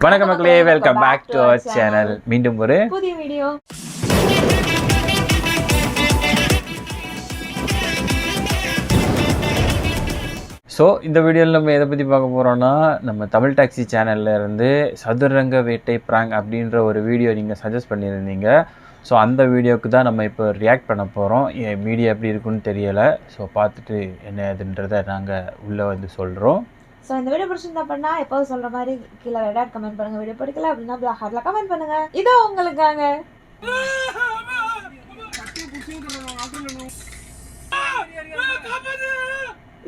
வணக்கம் மக்களே, welcome back to our channel. மீண்டும் ஒரு புதிய வீடியோ. ஸோ இந்த வீடியோவில் நம்ம எதை பற்றி பார்க்க போகிறோன்னா, நம்ம தமிழ் டாக்ஸி சேனலில் இருந்து சதுரங்க வேட்டை ப்ராங்க் அப்படின்ற ஒரு வீடியோ நீங்கள் சஜஸ்ட் பண்ணியிருந்தீங்க. ஸோ அந்த வீடியோவுக்கு தான் நம்ம இப்போ ரியாக்ட் பண்ண போகிறோம். என் வீடியோ எப்படி இருக்குன்னு தெரியலை. ஸோ பார்த்துட்டு என்ன ஏதுன்றதை நாங்கள் உள்ளே வந்து சொல்கிறோம். ஸோ இந்த வீடியோ பிடிச்சிருந்தா பண்ணா எப்போது சொல்கிற மாதிரி கீழே ரெடாட் கமெண்ட் பண்ணுங்கள். வீடியோ பிடிக்கல அப்படின்னா பிளாக் ஹார்ட்டில் கமெண்ட் பண்ணுங்கள். இதோ உங்களுக்காங்க.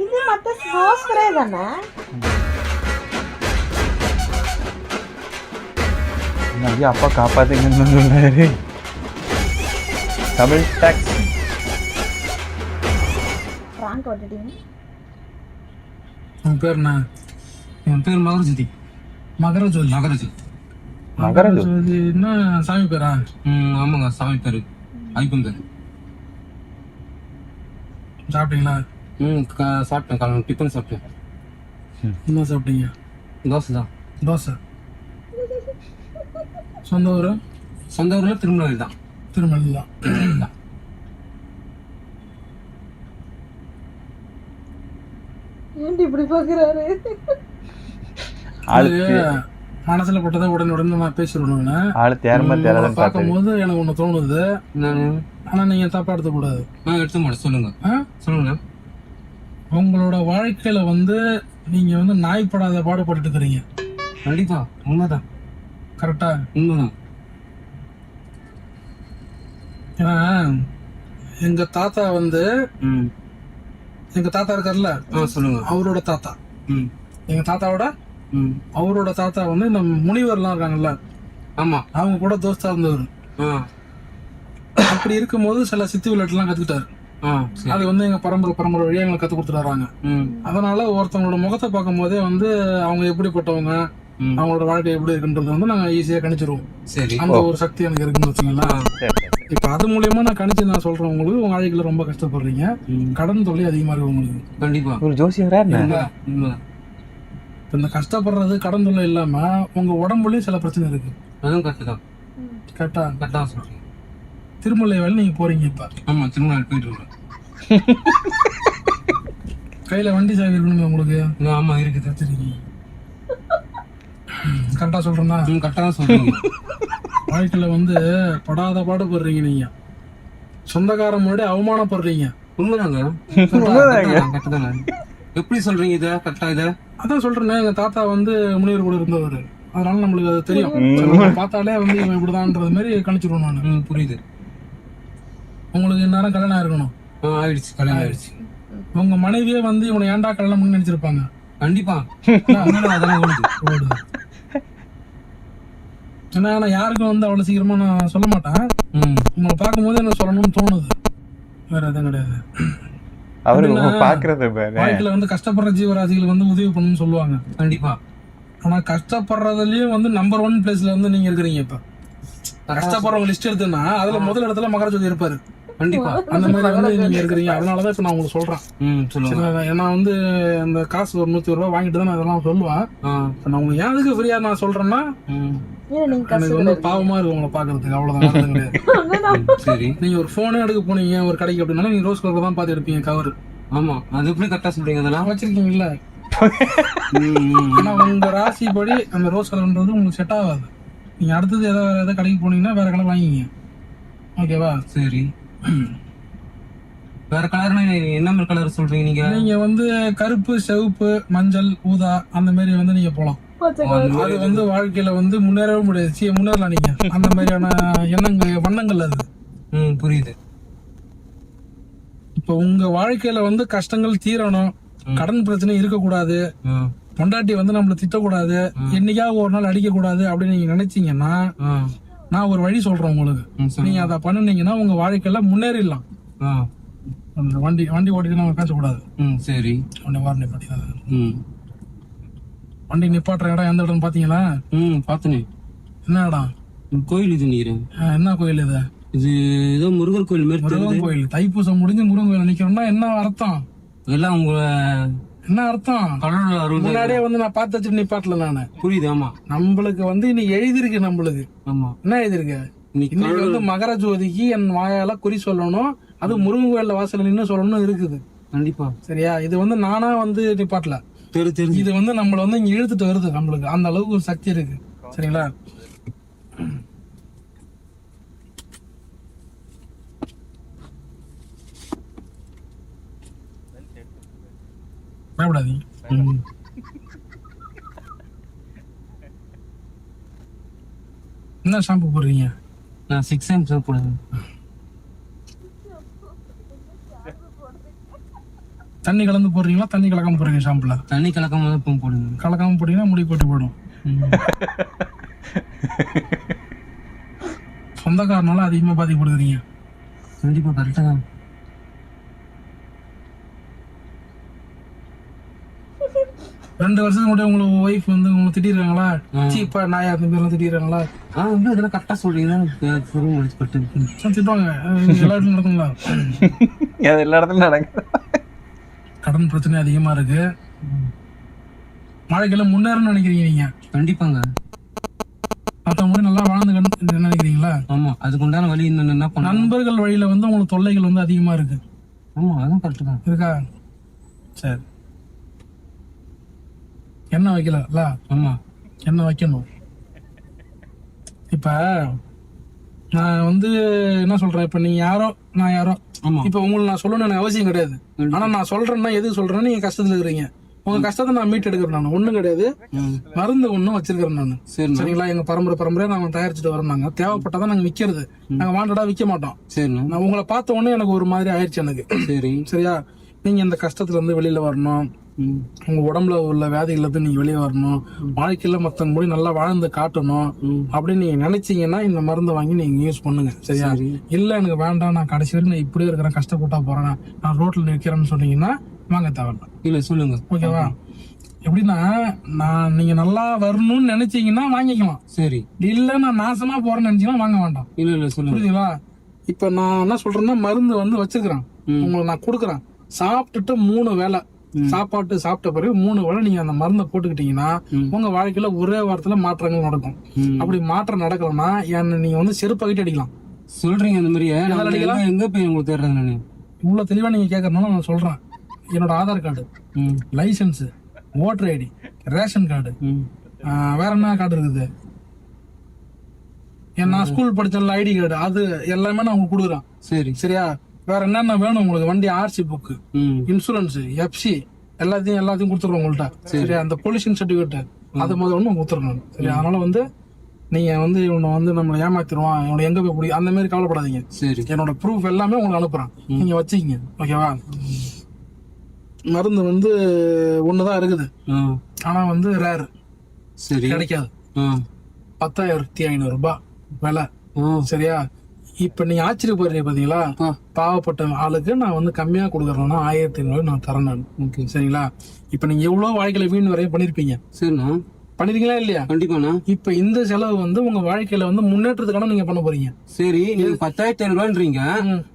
இது மற்ற ஸ்னோ ஸ்ப்ரே தானே? ஐயா அப்பா காப்பாற்றுங்கன்னு சொன்னாரு. தமிழ் டாக்ஸி பிராங்க் ஓட்டிட்டீங்க. என் பேர் மகரஜோதி. மகரஜோதினா சாமி பேரா? ஆமாங்க, சாமி பேரு ஐப்பன் பேரு. சாப்பிட்டீங்களா? சாப்பிட்டேன். காலையில் டிஃபன் சாப்பிட்டேன். என்ன சாப்பிட்டீங்க? தோசை தான். தோசை. சொந்த ஊர்? சொந்த ஊரில் திருமணம் தான். திருமணம் தான். ஏன்டி இப்படி பார்க்குறாரு? மனசுல போட்டதை உடனே நான் பேசிடுவேன். பார்க்கும் போது எனக்கு ஒண்ணு தோணுது. ஆனா நீங்க தப்பா எடுத்த கூடாது. எடுத்த மாட்டேன். சொல்லுங்க. உங்களோட வாழ்க்கையில நீங்க நாய்ப்படாத பாடுபட்டு இருக்கிறீங்க. கண்டிப்பா உண்மைதான். கரெக்டா? உண்மைதான். ஏன்னா எங்க தாத்தா எங்க தாத்தா இருக்காருல்ல, சொல்லுங்க. அவரோட தாத்தா, எங்க தாத்தாவோட அவரோட தாத்தா இந்த முனிவர்லாம் இருக்காங்கல்ல, ஆமா, அவங்க கூட தோஸ்தா இருந்தவர். அப்படி இருக்கும்போது சில சித்து விளையாட்டு எல்லாம் கத்துக்கிட்டாரு. அது எங்க பரம்பரை வழியா எங்களுக்கு கத்து கொடுத்துட்டு. அதனால ஒருத்தவங்களோட முகத்தை பார்க்கும் போதே அவங்க எப்படிப்பட்டவங்க, அவங்களோட வாழ்க்கை எப்படி இருக்குன்றது நாங்க ஈஸியா கணிச்சிருவோம். அந்த ஒரு சக்தி எனக்கு இருக்குன்னு வச்சுங்களேன். இப்ப அது மூலியமா நான் கணிச்சு நான் சொல்றேன், உங்களுக்கு உங்க வாழ்க்கையில ரொம்ப கஷ்டப்படுறீங்க, கடன் தொல்லை அதிகமா இருக்கு உங்களுக்கு. கண்டிப்பா ஒரு ஜோசியரா இந்த கஷ்டப்படுறது கடன் தொல்லை இல்லாம உங்க உடம்புலயும் சில பிரச்சனை இருக்கு. அதுவும் கரெக்ட் தான். கரெக்டா சொல்றீங்க. திருமலை வேலை நீங்க போறீங்க இப்ப? ஆமா, திருமலை போயிட்டு இருக்கேன். கையில வண்டி சாவி இருக்கணுங்க உங்களுக்கு? ஆமா, இருக்குது. சரிங்க, கரெக்டா சொல்றேன்னா? கரெக்டா சொல்றீங்க. வாழ்க்கையில படாத பாடுபடுறீங்க நீங்க, சொந்தக்காரன் முன்னாடி அவமானப்படுறீங்க. உண்மைதாங்க. எப்படி சொல்றீங்க இத? கரெக்டா இத அதான் சொல்றேன். எங்க தாத்தா முனிவர் கூட இருந்தவர், அதனால நம்மளுக்கு அது தெரியும். பார்த்தாலே இவன் இப்படிதான்றது மாதிரி கணிச்சிருவோம் நான். புரியுது. உங்களுக்கு இந்நேரம் கல்யாணம் இருக்கணும். ஆயிடுச்சு, கல்யாணம் ஆயிடுச்சு. உங்க மனைவியே இவனை ஏன்டா கல்யாணம் பண்ணி நினைச்சிருப்பாங்க. கண்டிப்பா. அதெல்லாம் ஓடுது. ஏன்னா நான் யாருக்கும் அவ்வளவு சீக்கிரமா நான் சொல்ல மாட்டேன். உங்களை பார்க்கும் போது எனக்கு சொல்லணும்னு தோணுது, வேற எதுவும் கிடையாது. வாழ்க்கையில கஷ்டப்படுற ஜீவராசிகள் உதவி பண்ணணும்னு சொல்லுவாங்க. கண்டிப்பா. ஆனா கஷ்டப்படுறதுலயும் நம்பர் 1 பிளேஸ்ல நீங்க இருக்கிறீங்க. இப்ப கஷ்டப்படுறவங்க லிஸ்ட் எடுத்துன்னா அதுல முதல் இடத்துல மகரஜோதி இருப்பாரு. கண்டிப்பா. அந்த மாதிரி நீங்க இருக்கிறீங்க. அதனாலதான் இப்ப நான் உங்களுக்கு சொல்றேன். ஏன்னா அந்த காசு ஒரு 100 ரூபாய் வாங்கிட்டு தான் நான் இதெல்லாம் சொல்லுவேன். நான் உங்களுக்கு ஏதுக்கு ஃப்ரீயா நான் சொல்றேன்னா, எனக்கு பாவமா இருக்கு உங்களை பாக்குறதுக்கு. அவ்வளவுதான். சரி, நீங்க ஒரு போனே எடுக்க போனீங்க ஒரு கடைக்கு அப்படின்னா நீங்க ரோஸ் கலர் தான் பாத்து எடுப்பீங்க கவர். ஆமா, அது எப்படி கரெக்டா சொல்றீங்க? அதெல்லாம் வச்சிருக்கீங்கல்ல. ஆனா உங்க ராசி படி அந்த ரோஸ் கலர்ன்றது உங்களுக்கு செட் ஆகாது. நீங்க அடுத்தது ஏதாவது கடைக்கு போனீங்கன்னா வேற கலர் வாங்கிங்க. ஓகேவா? சரி. வேற கலர்னா என்ன மாதிரி கலர் சொல்றீங்க நீங்க? நீங்க கருப்பு, சிவப்பு, மஞ்சள், ஊதா அந்த மாதிரி நீங்க போலாம். அது வாழ்க்கையில முன்னேறவே முடியாது. முன்னேறலாம் நீங்க. அந்த மாதிரியான எண்ணங்கள், வண்ணங்கள் அது. புரியுது. இப்ப உங்க வாழ்க்கையில கஷ்டங்கள் தீரணும், கடன் பிரச்சனை இருக்கக்கூடாது, பொண்டாட்டி நம்மள திட்டக்கூடாது, என்னைக்காவது ஒரு நாள் அடிக்க கூடாது அப்படின்னு நீங்க நினைச்சீங்கன்னா நான் ஒரு வழி சொல்றேன் உங்களுக்கு. நீங்க அதை பண்ணுனீங்கன்னா உங்க வாழ்க்கையில முன்னேறிடலாம். வண்டி ஓட்டிட்டு நம்ம பேசக்கூடாது. சரி. வண்டி நிப்பாட்டுற இடம் எந்த இடம் பாத்தீங்களா? பாத்தனே. என்ன இடம்? கோயில் இது. நீரு என்ன கோயில் இது? இது ஏதோ முருகன் கோயில் மாதிரி. முருகன் கோயில். தைப்பூசம் முடிஞ்சு முருகன் கோயில் நிக்கிறோம்னா என்ன அர்த்தம்? எல்லாம் உங்க என்ன அர்த்தம்? கடவுள் அருள். முன்னாடியே வந்து நான் பார்த்து வச்சுட்டு நிப்பாட்டல நானு. புரியுது. ஆமா நம்மளுக்கு வந்து இன்னைக்கு எழுதிருக்கு. நம்மளுக்கு ஆமா. என்ன எழுதிருக்கு? இன்னைக்கு வந்து மகர ஜோதிக்கு என் வாயால குறி சொல்லணும், அது முருகன் கோயில்ல வாசல்ல நின்னு சொல்லணும் இருக்குது. கண்டிப்பா. சரியா? இது வந்து நானா வந்து நிப்பாட்டல. தெரிஞ்சு இது வந்து நம்மள வந்து இங்க இழுத்துட்டு வருது. நம்மளுக்கு அந்த அளவுக்கு ஒரு சக்தி இருக்கு. சரிங்களா? பயப்படாதீங்க. என்ன ஷாம்பு போடுறீங்க? நான் 6 டைம்ஸ் போடுவேன். தண்ணி கலந்து போடுறீங்களா, தண்ணி கலக்காம போடுறீங்க? ஷாம்புல தண்ணி கலக்காம தான் இப்போ போடுங்க. கலக்காம போட்டீங்கன்னா முடி போட்டு போயிடும். சொந்தக்காரனால அதிகமா பாதிக்கப்படுறீங்க. கண்டிப்பா கரெக்டா தான். ரெண்டு வருஷத்துக்கு முன்னாடி உங்களுக்கு ஒய்ஃப் வந்து உங்களை திட்டிடுறாங்களா? சீப்பா நாயா அந்த மாதிரிலாம் திட்டிடுறாங்களா? வந்து இதெல்லாம் கரெக்டா சொல்றீங்கன்னா திட்டுவாங்க. எல்லா இடத்துலையும் நடக்குங்களா? அது எல்லா இடத்துலையும் நடக்குது. கடன் பிரச்சனை அதிகமா இருக்கு. வாழ்க்கையில முன்னேறணும்னு நினைக்கிறீங்க நீங்க? கண்டிப்பாங்க. மற்றவங்க நல்லா வாழ்ந்து நினைக்கிறீங்களா? ஆமா. அதுக்கு உண்டான வழி என்ன பண்ண? நண்பர்கள் வழியில வந்து உங்களுக்கு தொல்லைகள் வந்து அதிகமா இருக்கு. ஆமா, அதான் கரெக்ட் தான். இருக்கா? சரி. என்ன வைக்கல? ஆமா, என்ன வைக்கணும்? இப்ப நான் வந்து என்ன சொல்றேன், இப்ப நீங்க யாரோ நான் யாரோ. ஆமா. இப்ப உங்களுக்கு நான் சொல்லணும்னு எனக்கு அவசியம் கிடையாது. ஆனா நான் சொல்றேன்னா எது சொல்றேன்னு நீங்க கஷ்டத்துல இருக்கிறீங்க. உங்க கஷ்டத்தை நான் மீட் எடுக்கிறேன். நான் ஒண்ணும் கிடையாது, மருந்து ஒண்ணும் வச்சிருக்கிறேன் நான். சரிங்களா? எங்க பரம்பரை நாங்க தயாரிச்சுட்டு வரோம். நாங்க தேவைப்பட்டதான் நாங்க விக்கிறது. நாங்க வாண்டடா விற்க மாட்டோம். சரி. நான் உங்களை பார்த்த உடனே எனக்கு ஒரு மாதிரி ஆயிடுச்சு எனக்கு. சரி. சரியா? நீங்க இந்த கஷ்டத்துல இருந்து வெளியில வரணும். உங்க உடம்புல உள்ள வியாதிகள் இருந்து நீங்க வெளியே வரணும். வாழ்க்கையில மத்தவங்க முடி நல்லா வாழ்ந்து காட்டணும் அப்படின்னு நீங்க நினைச்சீங்கன்னா இந்த மருந்தை வாங்கி நீங்க யூஸ் பண்ணுங்க. சரியா? இல்ல எனக்கு வேண்டாம், நான் கடைசி வரைக்கும் நான் இப்படியே இருக்கிறேன், கஷ்டப்பட்டா போறேன், நான் ரோட்ல நிற்கிறேன்னு சொன்னீங்கன்னா வாங்க தேவையில்ல. இல்ல சொல்லுங்க. ஓகேவா? எப்படின்னா நான் நீங்க நல்லா வரணும்னு நினைச்சீங்கன்னா வாங்கிக்கலாம். சரி. இல்ல நான் நாசமா போறேன்னு நினைச்சீங்கன்னா வாங்க வேண்டாம். இல்ல சொல்லுங்க. புரியுதுங்களா? இப்ப நான் என்ன சொல்றேன்னா மருந்து வந்து வச்சிருக்கிறேன், உங்களுக்கு நான் கொடுக்குறேன். சாப்பிட்டுட்டு 3 வேளை சாப்பாட்டு சாப்பிட்ட பிறகு 3 வேளை நீங்க அந்த மருந்தை போட்டுக்கிட்டீங்கன்னா உங்க வாழ்க்கையில ஒரே வாரத்துல மாற்றங்கள் நடக்கும். அப்படி மாற்றம் நடக்கலன்னா என்ன நீங்க வந்து செருப்பாக்கிட்டு அடிக்கலாம். சொல்றீங்க இந்த மாதிரி எங்க போய் உங்களுக்கு தேடுறேன் நானு? இவ்வளவு தெளிவா நீங்க கேட்கறதுனால நான் சொல்றேன். என்னோட Aadhaar card, licence, voter ID, ration card, வேற என்ன கார்டு இருக்குது, நான் ஸ்கூல் படிச்ச ஐடி கார்டு, அது எல்லாமே நான் உங்களுக்கு கொடுக்குறேன். சரி. சரியா? வேற என்னென்ன வேணும் உங்களுக்கு? வண்டி ஆர்சி புக்கு, இன்சூரன்ஸ், எஃப்சி எல்லாத்தையும் கொடுத்துருவோம் உங்கள்ட்ட. சரியா? அந்த பொல்யூஷன் சர்டிபிகேட் அது முதல்ல ஒண்ணு கொடுத்துருக்கணும். சரி? அதனால வந்து நீங்க வந்து இவனை வந்து நம்ம ஏமாத்திடுவான், இவனை எங்க போய் அந்த மாதிரி கவலைப்படாதீங்க. சரி. என்னோட ப்ரூஃப் எல்லாமே உங்களுக்கு அனுப்புறேன், நீங்க வச்சுக்கிங்க. ஓகேவா? மருந்து வந்து ஒண்ணுதான் இருக்குது, ஆனா வந்து ரேர். சரி. கிடைக்காது. 10,500 ரூபாய் விலை. சரியா? இப்ப நீங்க ஆச்சரியப்படுறீங்க பாத்தீங்களா? பாவப்பட்ட ஆளுக்கு நான் வந்து கம்மியா கொடுக்கறேன்னா 1,500 நான் தரேன் நான். சரிங்களா? இப்ப நீங்க எவ்வளவு வாழ்க்கையில வீண் வரையும் பண்ணிருப்பீங்க. சரிண்ணா. பண்ணிருக்கீங்களா இல்லையா? கண்டிப்பாண்ணா. இப்ப இந்த செலவு வந்து உங்க வாழ்க்கையில வந்து முன்னேற்றத்துக்கான நீங்க பண்ண போறீங்க. சரி. நீங்க 10,500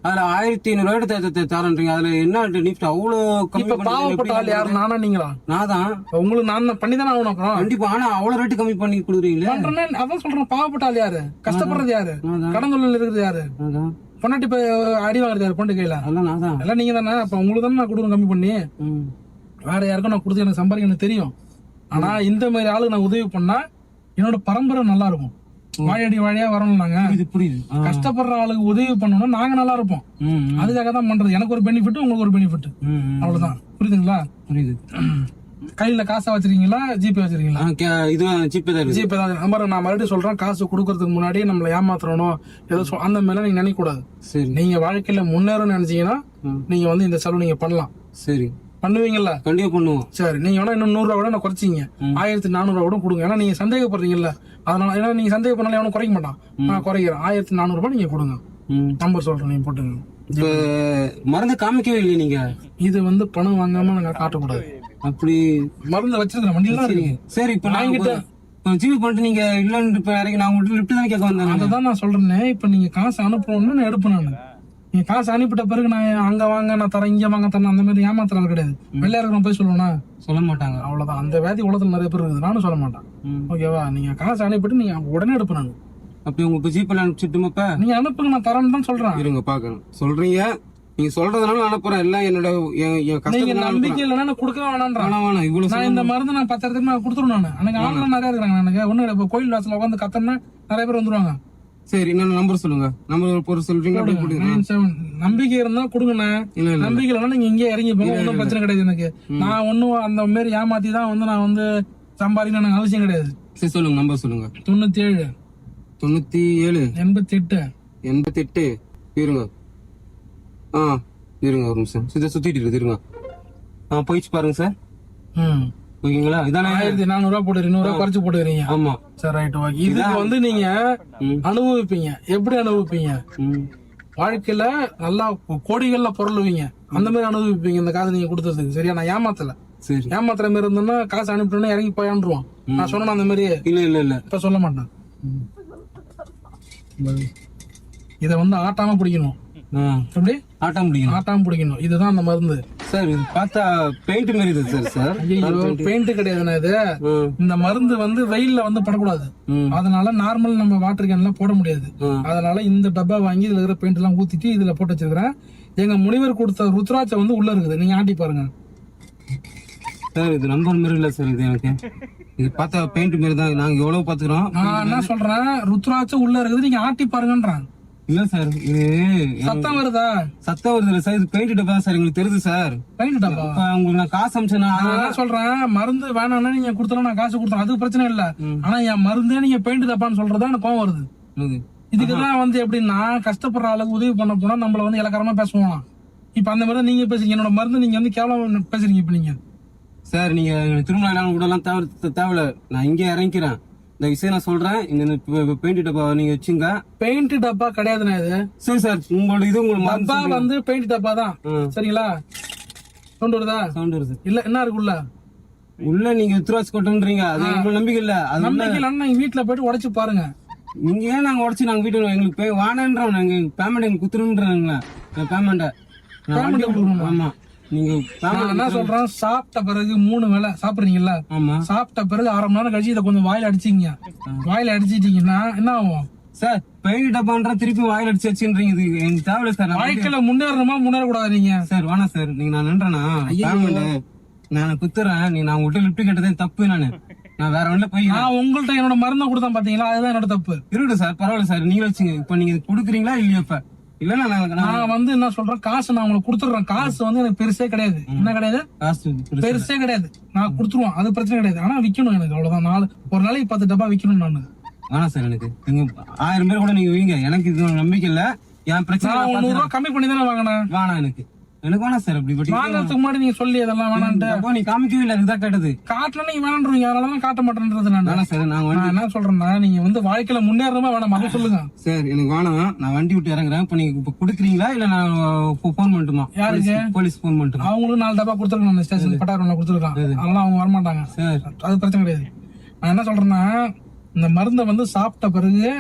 அதுல 1,500 தரேன்றீங்க. அதுல என்ன நீட் அவ்வளவு? இப்ப பாவப்பட்ட ஆள் யாரு? நானா நீங்களா? நான் தான். உங்களுக்கு நான் பண்ணிதானே ஆகணும். கண்டிப்பா. ஆனா அவ்வளவு ரேட்டு கம்மி பண்ணி கொடுக்குறீங்களே. அதான் சொல்றேன், பாவப்பட்ட ஆள் யாரு? கஷ்டப்படுறது யாரு? கடன் தொழில் இருக்கிறது யாரு? பொண்ணாட்டி இப்ப அடி வாங்குறது யாரு? பொண்ணு கையில எல்லாம் நீங்க தானே. அப்ப உங்களுக்கு தானே நான் கொடுக்குறேன் கம்மி பண்ணி. வேற யாருக்கும் நான் கொடுத்து எனக்கு சம்பாதிக்க எனக்கு தெரியும். ஆனா இந்த மாதிரி ஆளுக்கு நான் உதவி பண்ணா என்னோட பரம்பரை நல்லா இருக்கும். வாழையடி வாழையா வரணும். நாங்க புரியுது. கஷ்டப்படுற ஆளுக்கு உதவி பண்ணணும்னா நாங்க நல்லா இருப்போம். அதுக்காக தான் பண்றது. எனக்கு ஒரு பெனிஃபிட், உங்களுக்கு ஒரு பெனிஃபிட், அவ்வளவுதான். புரியுதுங்களா? புரியுது. கையில காசா வச்சிருக்கீங்களா, ஜிபே வச்சிருக்கீங்களா? ஜிபே தான். நம்பர் நான் மறுபடியும் சொல்றேன், காசு கொடுக்கறதுக்கு முன்னாடி நம்மள ஏமாத்துறணும் ஏதோ அந்த மேல நீங்க நினைக்க கூடாது. நீங்க வாழ்க்கையில முன்னேறணும்னு நினைச்சீங்கன்னா நீங்க வந்து இந்த செலவு நீங்க பண்ணலாம். சரி. பண்ணுவீங்கல்ல? கண்டிப்பா பண்ணுவோம். சரி. நீங்க வேணா இன்னும் 100 ரூபா கூட நான் குறைச்சிங்க, 1,400 கூட கொடுங்க. ஏன்னா நீங்க சந்தேகப்படுறீங்கல்ல, அதனால. ஏன்னா நீங்க சந்தேகப்படனால எவனும் குறைக்க மாட்டான். நான் குறைக்கிறேன். 1,400 ரூபாய் நீங்க கொடுங்க. நம்பர் சொல்றேன், நீங்க போட்டுங்க. இப்ப மருந்து காமிக்கவே இல்லையே நீங்க. இது வந்து பணம் வாங்காம நாங்க காட்டக்கூடாது. அப்படி மருந்து வச்சிருக்கிற வண்டியில தான் இருக்கு. சரி. இப்ப நான் கிட்ட ஜிபே பண்ணிட்டு நீங்க இல்லன்னு இப்ப இறக்கி நான் உங்கள்கிட்ட லிப்ட் தான் கேட்க வந்தேன். அதான் நான் சொல்றேன். இப்ப நீங்க காசு அனுப்பணும்னு நான் எடுப்பேன். நான் நீங்க காசு அனுப்பிட்ட பிறகு நான் அங்க வாங்க நான் தரேன் இங்க வாங்க தரேன் அந்த மாதிரி ஏமாத்துறது கிடையாது. வெளியா இருக்கிற போய் சொல்லுவேனா சொல்ல மாட்டாங்க. அவ்வளவுதான். அந்த வியாதி உலகத்துல நிறைய பேர் இருக்குது. நானும் சொல்ல மாட்டேன். ஓகேவா? நீங்க காசு அனுப்பிட்டு நீங்க உடனே அனுப்புனாங்க. அப்படி உங்க ஜிபே அனுப்பிச்சுட்டுமாப்பா? நீங்க அனுப்புங்க, நான் தரேன்னு தான் சொல்றேன். இருங்க பாக்கணும் சொல்றீங்க. நீங்க சொல்றதுனால அனுப்புறேன். எல்லாம் என்னோட நீங்க நம்பிக்கை இல்லைன்னா கொடுக்கவே வேணாம். இவ்வளவு நான் இந்த மருந்து நான் 10 நான் கொடுத்துருவேன். நான் அன்னைக்கு ஆன்லைன் நிறைய இருக்கிறாங்க. எனக்கு ஒண்ணு இப்ப கோயில் வாசல உட்காந்து கத்தம்னா நிறைய பேர் வந்துருவாங்க. சரி என்ன நம்பர் சொல்லுங்க. நம்பர் போற சொல்றீங்க. 97 நம்பிக்கை இருந்தா கொடுங்கண்ணா. நம்பிக்கை இல்லைன்னா நீங்க இங்கே இறங்கி போங்க. ஒன்னும் பிரச்சனை கிடையாது எனக்கு. நான் ஒன்னும் அந்த மாதிரி ஏமாத்தி தான் வந்து நான் வந்து சம்பாதிக்கணும் எனக்கு அவசியம் கிடையாது. சரி சொல்லுங்க நம்பர் சொல்லுங்க. 97 88 88 இருங்க. இருங்க ஒரு நிமிஷம். சுத்திட்டு இருக்கு இருங்க. போயிடுச்சு பாருங்க சார். ஓகேங்களா? இதானே 1400 போட்டு 200 குறைச்சு போட்டுக்கிறீங்க. ஆமா சரி ரைட் ஓகே. இதுக்கு வந்து நீங்க அனுபவிப்பீங்க. எப்படி அனுபவிப்பீங்க? வாழ்க்கையில நல்லா கோடிகள்ல பொருளுவீங்க. அந்த மாதிரி அனுபவிப்பீங்க இந்த காசு நீங்க கொடுத்ததுக்கு. சரியா? நான் ஏமாத்தல. சரி ஏமாத்துற மாதிரி இருந்தோம்னா காசு அனுப்பிட்டோன்னா இறங்கி போயாண்டுருவான். நான் சொன்னேன் அந்த மாதிரி. இல்ல இப்ப சொல்ல மாட்டேன். இத வந்து ஆட்டாம பிடிக்கணும். எப்படி ஆட்டாம பிடிக்கணும். இதுதான் அந்த மருந்து சார். பார்த்தா பெயிண்ட் மாதிரி இருக்கு சார். பெயிண்ட் கிடையாதுண்ணா இது. இந்த மருந்து வந்து வெயில்ல வந்து படக்கூடாது. அதனால நார்மல் நம்ம வாட்டர் கேன்ல போட முடியாது. அதனால இந்த டப்பா வாங்கி இதுல இருக்கிற பெயிண்ட் எல்லாம் ஊத்திட்டு இதுல போட்டு வச்சிருக்கிறேன். எங்க முனிவர் கொடுத்த ருத்ராட்சம் வந்து உள்ள இருக்குது. நீங்க ஆட்டி பாருங்க சார். இது நம்பர் மாதிரி இல்ல சார். இது எனக்கு இது பார்த்தா பெயிண்ட் மாதிரி தான். நாங்க எவ்வளவு பாத்துக்கிறோம். நான் என்ன சொல்றேன், ருத்ராட்சம் உள்ள இருக்குது. நீங்க ஆட்டி பாருங்கன்றான். இல்ல சார் இது சத்தம் வருதா? சத்தம் வருது இல்ல சார். இது பெயிண்ட் டப்பா சார். எங்களுக்கு தெரியுது சார். பெயிண்ட் டப்பா உங்களுக்கு நான் காசு அமிச்சேன்னா என்ன சொல்றேன், மருந்து வேணாம்னா நீங்க கொடுத்தா நான் காசு கொடுத்தேன். அது பிரச்சனை இல்ல. ஆனா என் மருந்தே நீங்க பெயிண்ட் டப்பான்னு சொல்றதா எனக்கு கோவம் வருது. இதுக்குதான் வந்து எப்படின்னா கஷ்டப்படுற ஆளுக்கு உதவி பண்ண போனா நம்மள வந்து இலக்காரமா பேசுவோம். இப்ப அந்த மாதிரி நீங்க பேசுறீங்க. என்னோட மருந்து நீங்க வந்து கேவலம் பேசுறீங்க. இப்ப நீங்க சார் நீங்க திருமணம் கூட எல்லாம் தேவையில்ல. நான் இங்கே இறங்கிக்கிறேன். இந்த விஷயம் நான் சொல்றேன். இந்த பெயிண்ட் டப்பா நீங்க வச்சுங்க. பெயிண்ட் டப்பா கிடையாதுண்ணா இது. சரி சார். உங்களோட இது உங்களுக்கு டப்பா வந்து பெயிண்ட் டப்பா தான். சரிங்களா? சவுண்ட் வருதா? சவுண்ட் வருது. இல்ல என்ன இருக்குள்ள உள்ள நீங்க ருத்ராட்சம் கொட்டுன்றீங்க. அது உங்களுக்கு நம்பிக்கை இல்ல. அது நம்பிக்கை இல்லன்னா நீங்க வீட்டுல போயிட்டு உடைச்சு பாருங்க. நீங்க ஏன் நாங்க உடச்சு நாங்க வீட்டுல எங்களுக்கு வானன்றோம். நாங்க பேமெண்ட் எங்களுக்கு குத்துருன்றீங்களா? பேமெண்ட் ஆமா. நீங்க என்ன சொல்றேன், சாப்பிட்ட பிறகு 3 வேளை சாப்பிடுறீங்கல்ல? ஆமா. சாப்பிட்ட பிறகு 1/2 மணி நேரம் கழிச்சு இதை கொஞ்சம் வாயில அடிச்சிங்க. வாயில அடிச்சிட்டீங்கன்னா என்ன ஆகும் சார்? பெயிண்ட் டப்பான்ற திருப்பி வாயில அடிச்சு வச்சுன்றீங்க. இது எனக்கு தேவையில்ல சார். வாழ்க்கையில முன்னேறணுமா முன்னேறக்கூடாது நீங்க? சார் வேணாம் சார். நீங்க நான் நின்றேனா நான் குத்துறேன். நீ நான் உங்கள்கிட்ட லிப்ட் கேட்டதே தப்பு. நான் வேற ஒண்ணு போய் நான் உங்கள்ட்ட என்னோட மருந்தை கொடுத்தேன் பாத்தீங்களா? அதுதான் என்னோட தப்பு. இருக்கட்டும் சார். பரவாயில்ல சார். நீங்க வச்சுங்க. இப்ப நீங்க கொடுக்குறீங்களா இல்லையா? இப்ப இல்ல நான் வந்து என்ன சொல்றேன், காசு நான் உங்களுக்கு கொடுத்துடுறேன். காசு வந்து எனக்கு பெருசே கிடையாது. என்ன கிடையாது? பெருசே கிடையாது. நான் கொடுத்துருவோம். அது பிரச்சனை கிடையாது. ஆனா விக்கணும் எனக்கு. அவ்வளவுதான். ஒரு நாளைக்கு 10 டப்பா விக்கணும் நானு. வேணாம் சார். எனக்கு நீங்க 1000 பேர் கூட நீங்க வீங்க. எனக்கு இது நம்பிக்கை இல்ல. என் பிரச்சனை 100 ரூபாய் கம்மி பண்ணி தானே வாங்கினேன். வேணாம் எனக்கு வேணாம் சார். அப்படி வாங்கறதுக்கு முன்னாடி நீங்க சொல்லி அதெல்லாம் வேணான்ட்டு நீ காமிக்கவே இல்லை. இதுதான் கேட்டது. காட்டல நீங்க வேணான்றீங்க. அதனாலதான் காட்ட மாட்டேன்றது. நான் சார் நான் என்ன சொல்றேன்னா, நீங்க வந்து வாழ்க்கையில முன்னேறணுமா வேணாம் அதை சொல்லுங்க சார். எனக்கு வேணாம். நான் வண்டி விட்டு இறங்குறேன். இப்ப நீங்க இப்ப குடுக்குறீங்களா இல்ல நான் போன் பண்ணட்டுமா? யாருக்கு? போலீஸ் போன் பண்ணட்டுமா? அவங்களுக்கு 4 டப்பா கொடுத்துருக்கேன். ஸ்டேஷன் பட்டாரம்ல கொடுத்துருக்கான். அதெல்லாம் அவங்க வரமாட்டாங்க சார். அது பிரச்சனை கிடையாது. நான் என்ன சொல்றேன்னா, இந்த மருந்தை வந்து சாப்பிட்ட பிறகு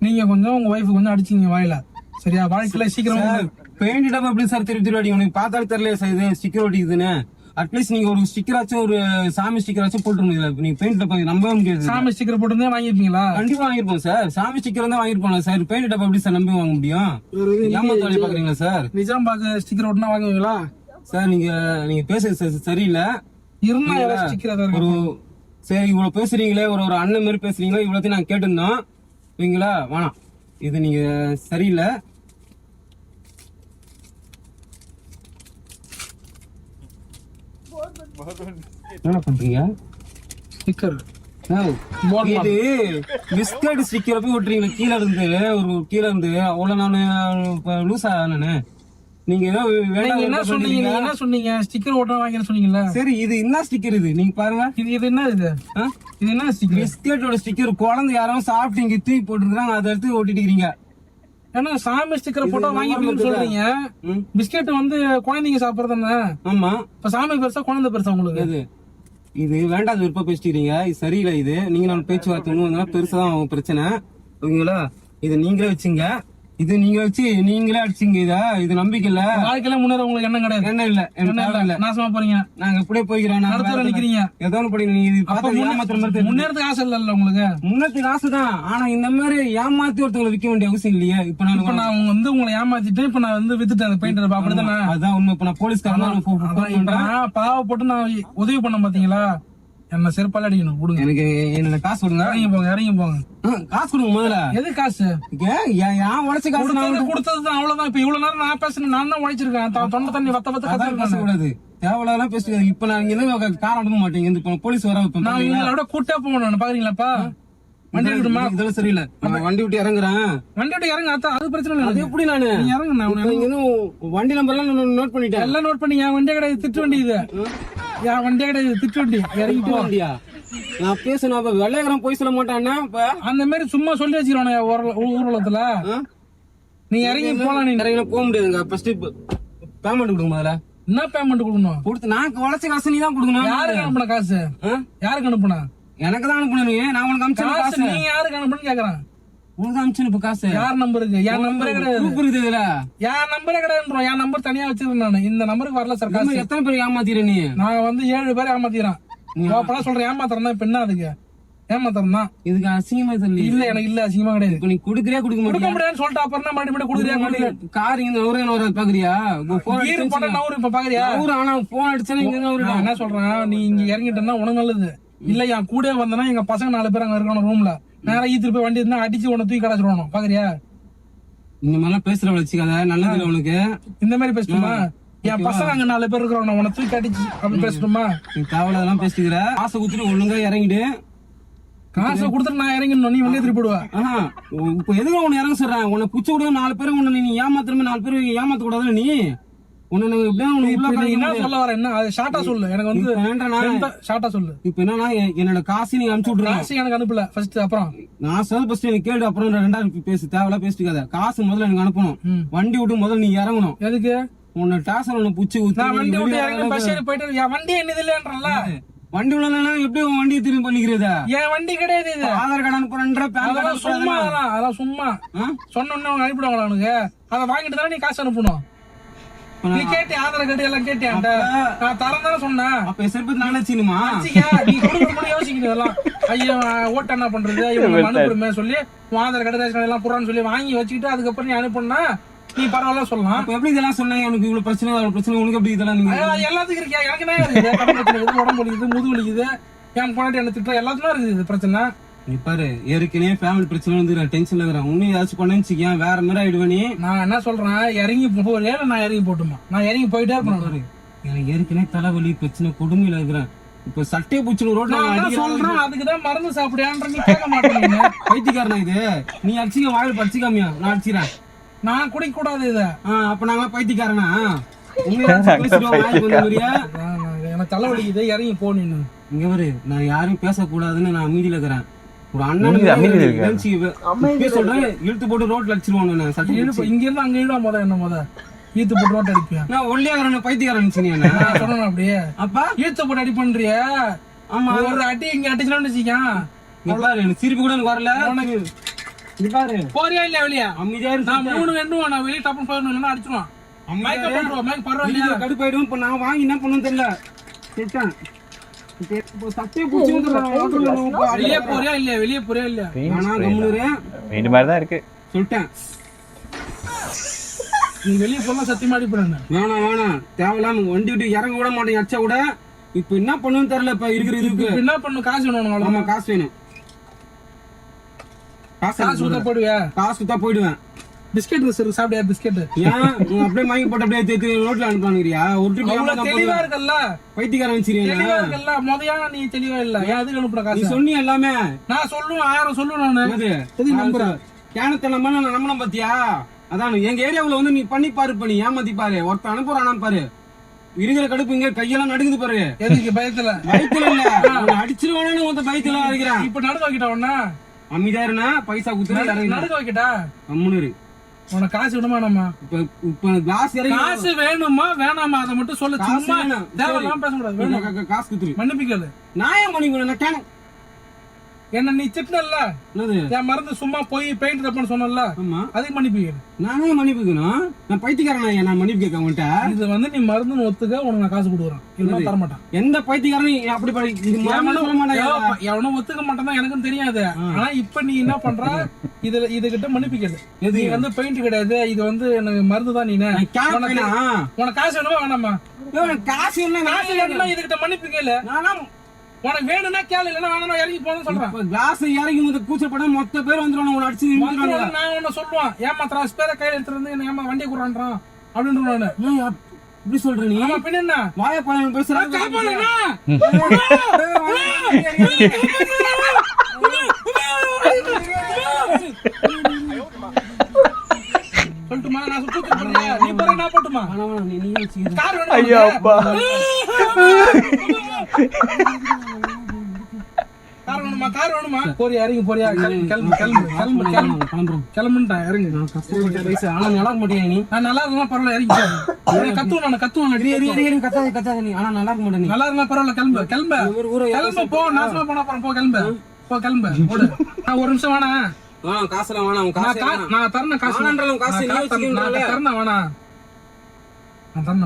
நீங்க கொஞ்சம் உங்க ஒய்ஃபு கொஞ்சம் அடிச்சீங்க வாயில. சரியா? வாழ்க்கையில சீக்கிரம் பெயிண்ட் டப்பா எப்படி சார் திருப்பி அடி? உனக்கு பார்த்தாலும் தெரியல சார். இது ஸ்டிக்கர் ஒட்டிக்குதுன்னு. அட்லீஸ்ட் நீங்க ஒரு ஸ்டிக்கராச்சும் ஒரு சாமி ஸ்டிக்கராச்சும் போட்டுருந்தீங்க. நீங்க பெயிண்ட் டப்பா நம்பவே முடியாது. சாமி ஸ்டிக்கர் போட்டு வாங்கிருப்பீங்களா? கண்டிப்பா வாங்கிருப்போம் சார். சாமி ஸ்டிக்கர் தான் வாங்கிருப்போம் சார். பெயிண்ட் டப்பா எப்படி சார் நம்பி வாங்க முடியும்? ஏமாத்த வேலை பாக்குறீங்களா சார்? நிஜாம் பாக்க ஸ்டிக்கர் ஒட்டினா வாங்குவீங்களா சார்? நீங்க பேசுறது சரியில்லை. இருந்தா ஸ்டிக்கர் ஒரு சரி இவ்வளவு பேசுறீங்களே, ஒரு அண்ணன் மாதிரி பேசுறீங்களா? இவ்வளோத்தையும் நாங்க கேட்டிருந்தோம். சரிங்களா? வேணாம். இது நீங்க சரியில்லை. என்ன பண்றீங்க? ஸ்டிக்கர் இது பிஸ்கட் ஸ்டிக்கர் போய் ஒட்டுறீங்க. கீழே இருந்து அவ்வளவு நானு லூசா நானு. நீங்க என்ன சொன்னீங்க? ஸ்டிக்கர் ஓட்ட வாங்கி சொன்னீங்கல்ல? சரி இது என்ன ஸ்டிக்கர்? இது நீங்க பாருங்க. இது என்ன? இது என்ன ஸ்டிக்கர்? பிஸ்கட்டோட ஸ்டிக்கர். குழந்தை யாரும் சாப்பிட்டு இங்க தூக்கி போட்டுருக்காங்க. அதை எடுத்து ஒட்டிட்டு இருக்கீங்க. ஏன்னா சாமி ஸ்டிக்கர் போட்டா வாங்கிருக்கீங்கன்னு சொல்றீங்க. பிஸ்கெட் வந்து குழந்தைங்க சாப்பிடுறதுன்னு. ஆமா. இப்ப சாமி பெருசா குழந்தை பெருசா உங்களுக்கு? இது வேண்டாத விருப்பம் பேசிட்டீங்க. இது சரியில்லை. இது நீங்க நான் பேச்சுவார்த்தை பெருசாதான் பிரச்சனை. ஓகேங்களா? இது நீங்களே வச்சுங்க. இது நீங்க வச்சு நீங்களே அடிச்சிங்க இத. இது நம்பிக்கை இல்ல. வாழ்க்கையில முன்னேற உங்களுக்கு என்ன கிடையாது. என்ன இல்ல என்ன இல்ல. நாசமா போறீங்க. நாங்க இப்படியே போய்க்கிறோம். நடத்துல நிக்கிறீங்க. ஏதோ ஒண்ணு பண்ணி நீங்க இது பார்த்து ஏமாத்துற மாதிரி. முன்னேறதுக்கு ஆசை இல்ல உங்களுக்கு. முன்னேறதுக்கு ஆசைதான். ஆனா இந்த மாதிரி ஏமாத்தி ஒருத்தவங்களை விற்க வேண்டிய அவசியம் இல்லையே. இப்ப நான் வந்து உங்களை ஏமாத்திட்டு இப்ப நான் வந்து வித்துட்டேன் பெயிண்டர். அப்படிதானே? அதான் உண்மை. இப்ப நான் போலீஸ்காரன் பாவப்பட்டு நான் உதவி பண்ண பாத்தீங்களா? என்ன செருப்பால அடிக்கணும். கொடுங்க எனக்கு என்னோட காசு கொடுங்க. இறங்கி போங்க. காசு கொடுங்க முதல்ல. எது காசு? ஏன் உழைச்ச காசு நான் கொடுத்ததுதான். அவ்வளவுதான். இப்ப இவ்வளவு நேரம் நான் பேசுறேன். நான் தான் உழைச்சிருக்கேன். தொண்டை தண்ணி வத்த பேசக்கூடாது. தேவையில்லாம் பேசுறது. இப்ப நான் இங்க கார் அனுப்ப மாட்டேங்க. இப்ப போலீஸ் வர நான் இவங்களோட கூட்டே போகணும். பாக்குறீங்களாப்பா? வண்டி விடுமா? இதெல்லாம் சரியில்லை. வண்டி விட்டு இறங்குறேன். வண்டி விட்டு இறங்க. அது பிரச்சனை இல்லை. அது எப்படி நானு இறங்க? வண்டி நம்பர் எல்லாம் நோட் பண்ணிட்டேன். எல்லாம் நோட் பண்ணி. என் வண்டியே கிடையாது. திட்டு வண்டி இது. என் வண்டியே கிடையாது. திட்டு வண்டி. இறங்கிட்டு வண்டியா? நான் பேசணும். வெள்ளையகரம் போய் சொல்ல மாட்டான்னா அந்த மாதிரி சும்மா சொல்லி வச்சுக்கிறோம் ஊர்வலத்துல. நீ இறங்கி போலாம். நீ இறங்கி போக முடியாதுங்க. ஃபர்ஸ்ட் பேமெண்ட் கொடுங்க முதல்ல. என்ன பேமெண்ட் கொடுக்கணும்? கொடுத்து நான் உழைச்ச காசு நீ தான் கொடுக்கணும். யாருக்கு அனுப்புன காசு? யாருக்கு அனுப்புன? எனக்கு தான் அனுப்பணும். நான் உனக்கு அனுப்பிச்ச காசு நீ யாருக்கு அனுப்புன்னு கேக்குறேன். உனக்கு அனுப்பிச்சு இப்ப காசு யார் நம்பருக்கு? என் நம்பரே கிடையாது. இருக்குது இதுல. என் நம்பரே கிடையாது. என் நம்பர் தனியா வச்சிருக்கேன் நான். இந்த நம்பருக்கு வரல சார் காசு. எத்தனை பேர் ஏமாத்திர நீ? நான் வந்து 7 பேர் ஏமாத்திக்கிறேன். அப்பதான் சொல்றேன் ஏமாத்துறேன் தான். இப்ப என்ன அதுக்கு ஏமாத்துறேன் தான். இதுக்கு அசிங்கமா தெரியல. இல்ல எனக்கு இல்ல அசிங்கமா கிடையாது. இப்ப நீ குடுக்கறியா கொடுக்க முடியாதுன்னு சொல்லிட்டு அப்புறம் மறுபடியும் குடுக்குறியா? கார் இங்க நவரு பாக்குறியா? நவரு இப்ப பாக்குறியா? ஆனா போன் அடிச்சா இங்க என்ன சொல்றேன், நீ இங்க இறங்கிட்டா உனக்கு நல்லது. இல்ல என் கூட வந்தனா எங்க பசங்க 4 பேர் அங்க இருக்கணும் ரூம்ல. நேரம் ஈத்துட்டு போய் வண்டி இருந்தா அடிச்சு உன தூக்கி கடைச்சிருவானோ. பாக்குறியா? இந்த மாதிரிலாம் பேசுற வச்சுக்காத. நல்லது இல்ல உனக்கு. இந்த மாதிரி பேசணுமா? என் பசங்க அங்க 4 பேர் இருக்கிறோம். உன தூக்கி அடிச்சு அப்படி பேசணுமா? நீ தேவையில்லாம் பேசிக்கிற. காசை குடுத்துட்டு ஒழுங்கா இறங்கிடு. காசை கொடுத்துட்டு நான் இறங்கணும். நீ வண்டியை திருப்பி போடுவா. இப்ப எதுக்கு உன்னை இறங்க சொல்றேன்? உன்னை புச்சு விட 4 பேரும் உன்னை நீ ஏமாத்துறமே. 4 பேரும் ஏமாத்த கூடாதுல நீ. உன்னை என்ன சொல்ல வர? என்ன அது ஷார்ட்டா சொல்லு. எனக்கு வந்து ஷார்ட்டா சொல்லு. இப்ப என்னன்னா என்னோட காசு நீங்க அனுப்பிச்சு விட்டுருங்க. காசு எனக்கு அனுப்பல ஃபர்ஸ்ட். அப்புறம் நான் சொல்ல ஃபர்ஸ்ட் எனக்கு கேடு. அப்புறம் 2வது பேசு. தேவையில்லாம் பேசிக்காத. காசு முதல்ல எனக்கு அனுப்பணும். வண்டி விட்டு முதல்ல நீ இறங்கணும். எதுக்கு? உன்னை டாசல் உன்னை புச்சு நான் வண்டி விட்டு இறங்கி பஸ் ஏறி போயிட்டு என் வண்டி என்னது இல்லன்றல. வண்டி உள்ள எப்படி உன் வண்டியை திரும்பி பண்ணிக்கிறதா? என் வண்டி கிடையாது இது. ஆதார் கார்டு அனுப்புறேன்ற சும்மா அதெல்லாம் சும்மா சொன்ன உடனே அவங்க அனுப்பிடுவாங்களா உனக்கு? அதை வாங்கிட்டு தானே நீ காசு அனுப்பணும். நீ கேட்டி ஆதார் கார்டு எல்லாம் கேட்டியா? நான் தரம் தானே சொன்னேன். அப்ப செருப்பு நானே சீனுமா? நீ கொடுக்க யோசிக்கணும் இதெல்லாம். ஐயோ ஓட்ட என்ன பண்றது இவங்க அனுப்பிடுமே சொல்லி ஆதார் கார்டு ரேஷன் கார்டு எல்லாம் புறான்னு சொல்லி வாங்கி வச்சுக்கிட்டு அதுக்கப்புறம் நீ அனுப்புனா நீ பரவாயில்ல சொல்லலாம். எப்படி இதெல்லாம் சொன்னாங்க? எனக்கு இவ்வளவு பிரச்சனை உனக்கு எப்படி இதெல்லாம்? நீங்க எல்லாத்துக்கும் இருக்கியா? எனக்கு என்ன இருக்குது? உடம்பு வலிக்குது, முது வலிக்குது, என் பொண்ணாட்டி என்ன திட்டம் எல்லாத்துக்கும் இருக்குது பிரச்சனை. நீ பாரு ஏற்கனவே ஃபேமிலி பிரச்சனை வந்து டென்ஷன்ல இருக்கிறேன். உன்னும் ஏதாச்சும் பண்ணு வேற மாதிரி ஆயிடுவேன். நான் என்ன சொல்றேன், இறங்கி போறியா? நான் இறங்கி போட்டுமா? நான் இறங்கி போயிட்டே இருக்கணும். எனக்கு ஏற்கனவே தலைவலி பிரச்சனை கொடுமையில இருக்கிறேன். இப்ப சட்டையை பூச்சு ரோட்ல சொல்றேன். அதுக்குதான் மருந்து சாப்பிடியான்ற நீ கேட்க மாட்டேங்க. பைத்தியக்காரனா இது? நீ அடிச்சுக்க வாயில் படிச்சுக்காமியா? நான் அடிச்சுறேன். நான் குடிக்க கூடாது இத. அப்ப நாங்க பைத்தியக்காரனா? எனக்கு தலைவலிக்குது இறங்கி போனீங்க. இங்க வரு. நான் யாரும் பேசக்கூடாதுன்னு நான் அமைதியில இருக்கிறேன். ஒரு அண்ணன் சொல்றேன் இழுத்து போட்டு ரோட்ல அடிச்சிருவான். இங்க இருந்து அங்க இழுவா போத என்ன போத ஈத்து போட்டு ரோட் அடிப்பேன். நான் ஒல்லியாகிறேன் பைத்தியக்காரன் சொல்லணும். அப்படியே அப்பா ஈத்து போட்டு அடி பண்றிய? ஆமா ஒரு அடி இங்க அடிச்சலாம்னு வச்சுக்கேன். சிரிப்பு கூட எனக்கு வரல. போறியா இல்லையா வெளியா? அமைதியா நான் 3 எண்ணுவான். நான் வெளியே டப்பு போயிடணும் இல்லைன்னா அடிச்சிருவான். கடுப்பாயிடும். இப்ப நான் வாங்கி என்ன பண்ணு தெரியல. வெளியே போறியா இல்லையா? வெளியே போறியா இல்லையா? மாதிரிதான் இருக்கு சொல்லிட்டேன். நீ வெளியே போனா சத்தியமா அடிப்பேன். வேணாம் தேவையில்லாம வண்டி விட்டு இறங்க விட மாட்டேன். அடிச்சா கூட இப்ப என்ன பண்ணுன்னு தெரியல. இப்ப இருக்கிற இதுக்கு என்ன பண்ணு? காசு வேணும். ஆமா காசு வேணும். காசு போடுவியா? காசு குத்தா போயிடுவேன். பிஸ்கெட் சாப்பிடியா? பிஸ்கெட் ஏன் அப்படியே வாங்கி போட்டு அப்படியே ரோட்ல அனுப்பானுங்கிறியா? ஒரு தெளிவா இருக்கல்ல பைத்தியக்காரன் வச்சிருக்கீங்க. முதல்ல நீ தெளிவா இல்ல. எதுக்கு அனுப்புற காசு? நீ சொன்னி எல்லாமே நான் சொல்லுவேன். 1000 சொல்லுவேன். நானு நம்புறேன். கேனத்தை நம்மளும் பாத்தியா? அதான் எங்க ஏரியாவுல வந்து நீ பண்ணி பாரு. பண்ணி ஏமாத்தி பாரு. ஒருத்த அனுப்புறானா பாரு. இருக்கிற கடுப்பு இங்க கையெல்லாம் நடுக்குது பாரு. எதுக்கு? பயத்துல இல்ல அடிச்சிருவானு ஒருத்த பயத்துல இருக்கிறான். இப்ப நடுக்க வைக்கிட்டா ஒன்னா அமைதியா இருந்தா பைசா குத்துட்டு நடுக்க வைக்கிட்டா அம்முனு உனக்கு காசு விடுமா? நம்ம இப்ப காசு வேணுமா வேணாமா அதை மட்டும் சொல்லு. சும்மா தேவையில்லாம பேசக்கூடாது. காசு குத்துரு மன்னிப்பிக்கல. நான் ஏன் மன்னிக்கணும்? என்ன நீ திட்டல என் மருந்து சும்மா போய் பெயிண்ட் தப்புன்னு சொன்னல, ஆமா அதுக்கு மன்னிப்பு. நானே மன்னிப்பு கேட்கணும்? நான் பைத்தியக்காரனா? நான் மன்னிப்பு கேட்க உங்கள்கிட்ட? இது வந்து நீ மருந்துன்னு ஒத்துக்க, உனக்கு நான் காசு கொடுக்குறேன், இல்ல தர மாட்டேன். எந்த பைத்தியக்காரனும் அப்படி எவனும் ஒத்துக்க மாட்டேன் எனக்கும் தெரியாது. ஆனா இப்ப நீ என்ன பண்ற, இதுகிட்ட மன்னிப்பு கேளு. நீ வந்து பெயிண்ட் கிடையாது, இது வந்து எனக்கு மருந்து தான். நீ உனக்கு காசு வேணுமா வேணாமா? காசு இல்ல இதுகிட்ட மன்னிப்பு கேளு. உனக்கு வேணும்னா கேளு, இல்லன்னா வேணா இறங்கி போன்னு சொல்றேன். கிளாஸ் இறங்கி கூச்சப்பட மொத்த பேர் வந்துடும் உன அடிச்சு. நான் ஒண்ணு சொல்லுவான், ஏமாத்திரா பேரை கையில எடுத்துருந்து என்ன ஏமா வண்டியை கூடான்றான் அப்படின்னு. இப்படி சொல்ற நீ? ஆமா பின்ன என்ன வாய பையன் பேசுறான். சொல்லுமா? நான் சுட்டு போறியா? நீ போற நான் போட்டுமா? கார் வேணும். ஐயா அப்பா, கார் வேணுமா? கார் வேணுமா? போறியா? இறங்கி போறியா? கிளம்புட்டா இறங்கு. ஆனா நல்லா மாட்டேன் நீ. நான் நல்லா இருந்தா பரவாயில்ல, இறங்கி கத்துவேன். கத்தாத நீ. ஆனா நல்லா இருக்க மாட்டேன். நல்லா இருந்தா பரவாயில்ல, கிளம்பு போ. நாசமா போனா அப்புறம் போ, கிளம்பு ஓடு. நான் ஒரு நிமிஷம் வேணா, காசுலாம் வேணாம். நான் தரேன் காசு. நான் தரேன் வேணா, நான் தரேன்.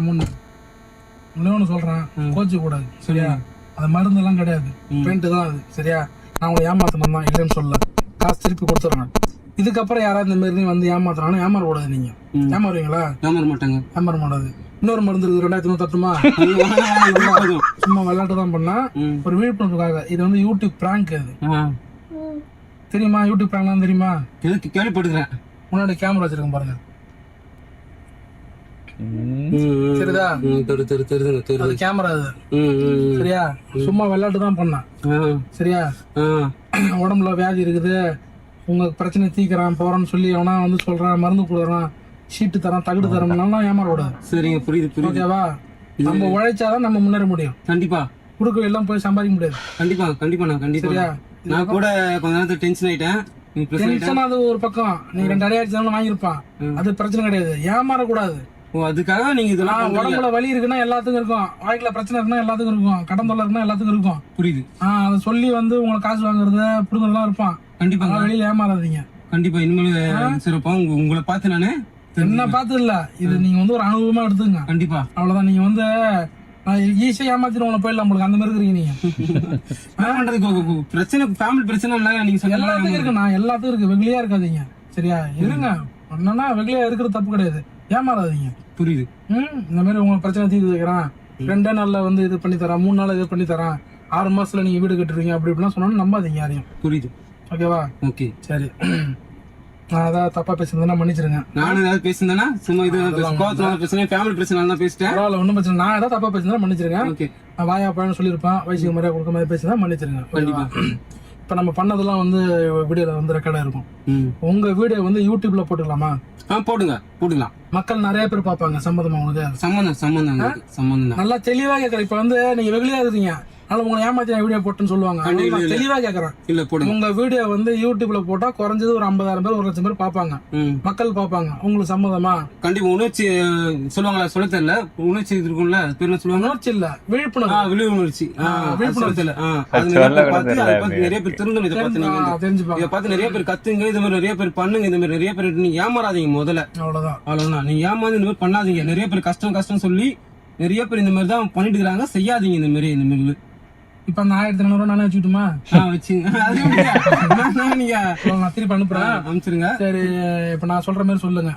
ஒண்ணு சொல்றேன், கோச்சு கூடாது சரியா? அது மருந்து எல்லாம் கிடையாது, பெயிண்ட் தான் அது சரியா? நான் உங்களை ஏமாத்தணும் தான், இல்லைன்னு சொல்ல. காசு திருப்பி கொடுத்துறேன். இதுக்கப்புறம் யாராவது இந்த மாதிரி வந்து ஏமாத்துறானு ஏமாறக்கூடாது. நீங்க ஏமாறுவீங்களா? ஏமாற மாட்டாது. இன்னொரு மருந்து 2000 தட்டுமா? சும்மா விளையாட்டு தான் பண்ணா, ஒரு விழிப்புணர்வுக்காக. இது வந்து யூடியூப் பிராங்க். அது தெரியுமா? யூடியூப் பிராங்க் தெரியுமா? கேள்விப்பட்டுக்கிறேன். முன்னாடி கேமரா வச்சிருக்கேன் பாருங்க, சரிதா? அது கேமரா அது சரியா? சும்மா விளையாட்டு தான் பண்ணேன் சரியா? உடம்புல வியாதி இருக்குது, உங்க பிரச்சனை தீக்கிறான் போறான்னு சொல்லி அவனா வந்து சொல்றான், மருந்து கொடுக்குறான், ஷீட்டு தரான், தகுடு தரம்னா ஏமாற கூடாது. சரிங்க, புரியுது. ஓகேவா? நம்ம உழைச்சாதான் நம்ம முன்னேற முடியும். கண்டிப்பா. குடுக்க எல்லாம் போய் சம்பாதிக்க முடியாது. கண்டிப்பா சரியா? நான் கூட கொஞ்ச நேரத்துல டென்ஷன் ஆயிட்டேன். டென்ஷன் அது ஒரு பக்கம். நீ 2 அடியாச்சும் வாங்கியிருப்பான், அது பிரச்சனை கிடையாது. ஏமாறக்கூடாது. அதுக்காக நீங்க இதெல்லாம் உடம்புல வலி இருக்குன்னா எல்லாத்துக்கும் இருக்கும், வாழ்க்கையில பிரச்சனை இருக்குன்னா எல்லாத்துக்கும் இருக்கும், கடன் தொல்லை இருக்குன்னா எல்லாத்துக்கும் இருக்கும். புரியுது. அதை சொல்லி வந்து உங்களுக்கு காசு வாங்குறது புடுங்கறதுலாம் இருப்பான். கண்டிப்பா வெளியில ஏமாறாதீங்க. கண்டிப்பா இனிமேல் சிறப்பா உங்களை பார்த்து நானு என்ன பார்த்து இல்ல, இது நீங்க வந்து ஒரு அனுபவமா எடுத்துங்க. கண்டிப்பா அவ்வளவுதான். நீங்க வந்து ஈஸியா ஏமாத்திட்டு உங்களை போயிடலாம், உங்களுக்கு அந்த மாதிரி இருக்கீங்க. நீங்க பிரச்சனை, ஃபேமிலி பிரச்சனை நீங்க எல்லாத்துக்கும் இருக்கு. நான் எல்லாத்துக்கும் இருக்கு, வெகுளியா இருக்காதீங்க சரியா? இருங்க, என்னன்னா வெகுளியா இருக்கிறது தப்பு கிடையாது, ஏமாறாதீங்க. புரியுது. இந்த மாதிரி உங்க பிரச்சனை தீர்த்து வைக்கிறான், 2 நாள்ல வந்து இது பண்ணி தரான், 3 நாள் இது பண்ணி தரான், 6 மாசத்துல நீங்க வீடு கட்டுறீங்க அப்படி இப்படிலாம் சொன்னாலும் நம்பாதீங்க யாரையும். புரியுது. ஓகேவா? ஓகே சரி. நான் ஏதாவது தப்பா பேசுறதுன்னா மன்னிச்சிருங்க. நானும் ஏதாவது பேசுனேன்னா சும்மா இது பேசுறேன், ஃபேமிலி பிரச்சனை தான் பேசிட்டேன். பரவாயில்ல, ஒன்றும் பிரச்சனை. நான் ஏதாவது தப்பா பேசுனா மன்னிச்சிருங்க. ஓகே. வாயா பழம் சொல்லியிருப்பேன், வயசுக்கு முறையா கொடுக்க மாதிரி பேசுனா மன்னிச்சிருங்க. இப்ப நம்ம பண்ணதெல்லாம் வந்து வீடியோல வந்து ரெக்கார்டா இருக்கும். உங்க வீடியோ வந்து யூடியூப்ல போட்டுக்கலாமா? போட்டுக்கலாம். மக்கள் நிறைய பேர் பாப்பாங்க. சம்மதமா உங்களுக்கு? சம்மந்தம் நல்லா தெளிவா கேக்குறேன். இப்ப வந்து நீங்க வெகுளியா இருக்கீங்க, அதனால உங்களை ஏமாத்தி வீடியோ போட்டுன்னு சொல்லுவாங்க. தெளிவா கேக்குறேன். இல்ல போடுங்க. உங்க வீடியோ வந்து யூடியூப்ல போட்டா குறைஞ்சது ஒரு 50,000 பேர் 1,00,000 பேர் பாப்பாங்க, மக்கள் பாப்பாங்க. உங்களுக்கு சம்மதமா? கண்டிப்பா. உணர்ச்சி சொல்லுவாங்களா? சொல்ல தெரியல. உணர்ச்சி இருக்கும்ல, பேர் என்ன சொல்லுவாங்க? உணர்ச்சி இல்ல, விழிப்புணர்வு. விழிப்புணர்ச்சி. விழிப்புணர்வு நிறைய பேர் திருந்தணும். இதை பார்த்து நீங்க தெரிஞ்சுப்பாங்க. இதை பார்த்து நிறைய பேர் கத்துங்க. இது மாதிரி நிறைய பேர் பண்ணுங்க. இது மாதிரி நிறைய பேர் நீங்க ஏமாறாதீங்க. முதல்ல அவ்வளவுதான். நீங்க ஏமாந்து இந்த மாதிரி பண்ணாதீங்க. நிறைய பேர் கஷ்டம் சொல்லி நிறைய பேர் இந்த மாதிரி தான் பண்ணிட்டு இருக்காங்க. செய்யாதீங்க இந்த மாதிரி. இப்ப அந்த 1500 நானே வச்சுக்கிட்டுமா? வச்சுங்க. நான் திருப்பி அனுப்புறேன், அனுப்பிச்சிருங்க. சரி, இப்ப நான் சொல்ற மாதிரி சொல்லுங்க.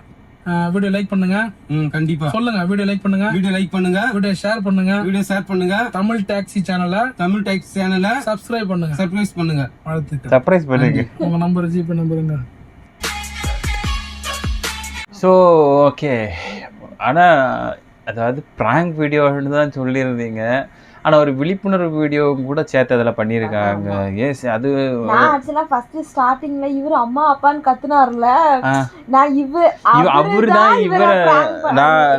வீடியோ லைக் பண்ணுங்க. கண்டிப்பா சொல்லுங்க. வீடியோ லைக் பண்ணுங்க. வீடியோ ஷேர் பண்ணுங்க. தமிழ் டாக்ஸி சேனலை சப்ஸ்கிரைப் பண்ணுங்க. வாழ்த்துக்கள். உங்க நம்பர், ஜிபே நம்பருங்க. So okay. ஆனால் அதாவது ப்ராங்க் வீடியோன்னு தான் சொல்லியிருந்தீங்க, ஆனால் ஒரு விழிப்புணர்வு வீடியோ கூட சேர்த்து அதில் பண்ணியிருக்காங்க. ஏஸ் அது ஆக்சுவலா ஃபர்ஸ்ட் ஸ்டார்டிங்ல இவர் அம்மா அப்பான்னு கத்துனார்ல, நான் அவர்தான்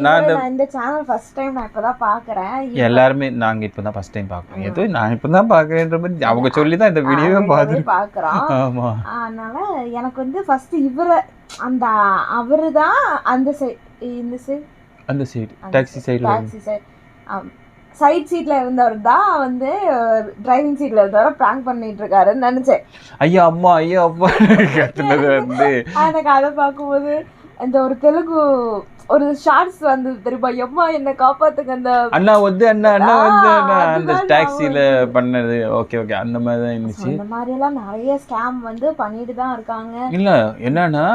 நான் இந்த சேனல் ஃபர்ஸ்ட் டைம் நான் இப்பதான் பாக்குறேன். எல்லாருமே நாங்க இப்பதான் ஃபர்ஸ்ட் டைம் பாக்குறோம். ஏதோ நான் இப்பதான் பாக்குறேன்ற மாதிரி அவங்க சொல்லிதான் இந்த வீடியோவே பாக்குறோம். ஆமா, அதனால எனக்கு வந்து ஃபர்ஸ்ட் அவருதான் அந்த சைடு, இந்த சைடு, அந்த சைடு டாக்ஸி சைடு சைட் சீட்ல இருந்தவர் தான் வந்து டிரைவிங் சீட்ல இருந்தவரை பிராங்க் பண்ணிட்டு இருக்காருன்னு நினைச்சேன். ஐயா அம்மா கத்துனது வந்து எனக்கு அதை பார்க்கும்போது அந்த ஒரு தெலுங்கு ஒரு ஷார்ட்ஸ் வந்து தெரியுமா, எம்மா என்ன காப்பாத்துங்க அந்த அண்ணா வந்து அந்த டாக்ஸில பண்ணது. ஓகே அந்த மாதிரி தான் இருந்துச்சு. அந்த மாதிரி எல்லாம் நிறைய ஸ்கேம் வந்து பண்ணிட்டு தான் இருக்காங்க. இல்ல என்னன்னா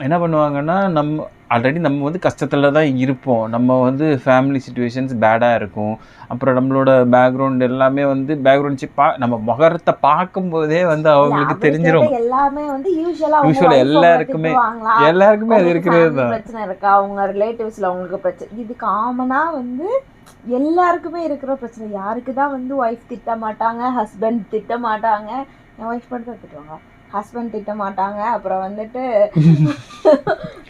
என்ன பண்ணுவாங்கன்னா, நம்ம ஆல்ரெடி நம்ம வந்து கஷ்டத்துல தான் இருப்போம். நம்ம வந்து ஃபேமிலி சிச்சுவேஷன்ஸ் பேடா இருக்கும். அப்புறம் நம்மளோட பேக்ரவுண்ட் எல்லாமே வந்து பேக்ரவுண்ட் நம்ம முகரத்தை பார்க்கும்போதே வந்து அவங்களுக்கு தெரிஞ்சிடும். எல்லாமே வந்து யூசுவலா எல்லாருக்குமே அது இருக்கிறது தான். பிரச்சனை இருக்கா, அவங்க ரிலேட்டிவ்ஸ்ல அவங்களுக்கு பிரச்சனை, இது காமனா வந்து எல்லாருக்குமே இருக்கிற பிரச்சனை. யாருக்கு தான் வந்து ஒய்ஃப் திட்ட மாட்டாங்க, ஹஸ்பண்ட் திட்ட மாட்டாங்க. என் ஒய்ஃப் மட்டும் தான் திட்டுவாங்க, ஹஸ்பண்ட் திட்ட மாட்டாங்க. அப்புறம் வந்துட்டு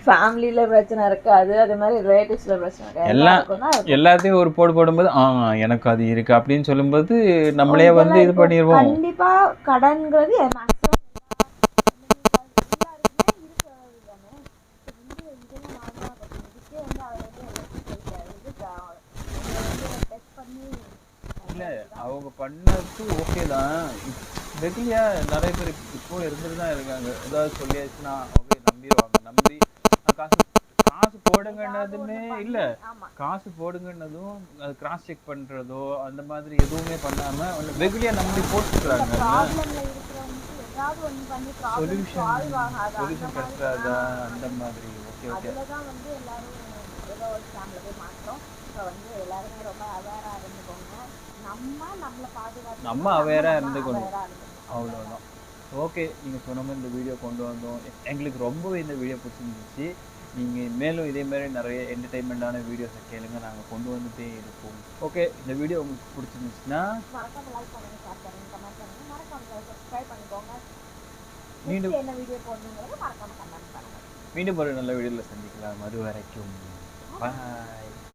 ஃபேமிலியில பிரச்சனை இருக்காது, அதே மாதிரி ரிலேட்டிவ்ஸ்ல பிரச்சனை இருக்காது. எல்லாத்தையும் ஒரு போடும்போது எனக்கு அது இருக்கு அப்படின்னு சொல்லும்போது நம்மளே வந்து இது பண்ணிடுவோம். கண்டிப்பா கடன்கிறது மேக்ஸிமம் இல்ல அவங்க பண்ணது ஓகே தான். ரெகுலியா நிறைய பேர் இப்போ இருந்துட்டு தான் இருக்காங்க. ஏதாவது சொல்லியாச்சுன்னா ஓகே நம்பிடுவாங்க. நம்பி காசு போடுங்கன்னதுமே இல்ல, காசு போடுங்கன்னதும் அது கிராஸ் செக் பண்றதோ அந்த மாதிரி எதுவுமே பண்ணாம ரெகுலியா நம்பி போட்டுக்கிறாங்க. சொல்யூஷன் கிடைக்காதா அந்த மாதிரி. ஓகே நம்ம அவேரா இருந்துக்கணும், அவ்வளோதான். ஓகே, நீங்கள் சொன்ன மாதிரி இந்த வீடியோ கொண்டு வந்தோம். எங்களுக்கு ரொம்பவே இந்த வீடியோ பிடிச்சிருந்துச்சு. நீங்கள் மேலும் இதே மாதிரி நிறைய என்டர்டெயின்மெண்ட்டான வீடியோஸை கேளுங்க, நாங்கள் கொண்டு வந்துட்டே இருப்போம். ஓகே, இந்த வீடியோ உங்களுக்கு பிடிச்சிருந்துச்சுன்னா மீண்டும் ஒரு நல்ல வீடியோவில் சந்திக்கலாம். அது வரைக்கும் பாய்.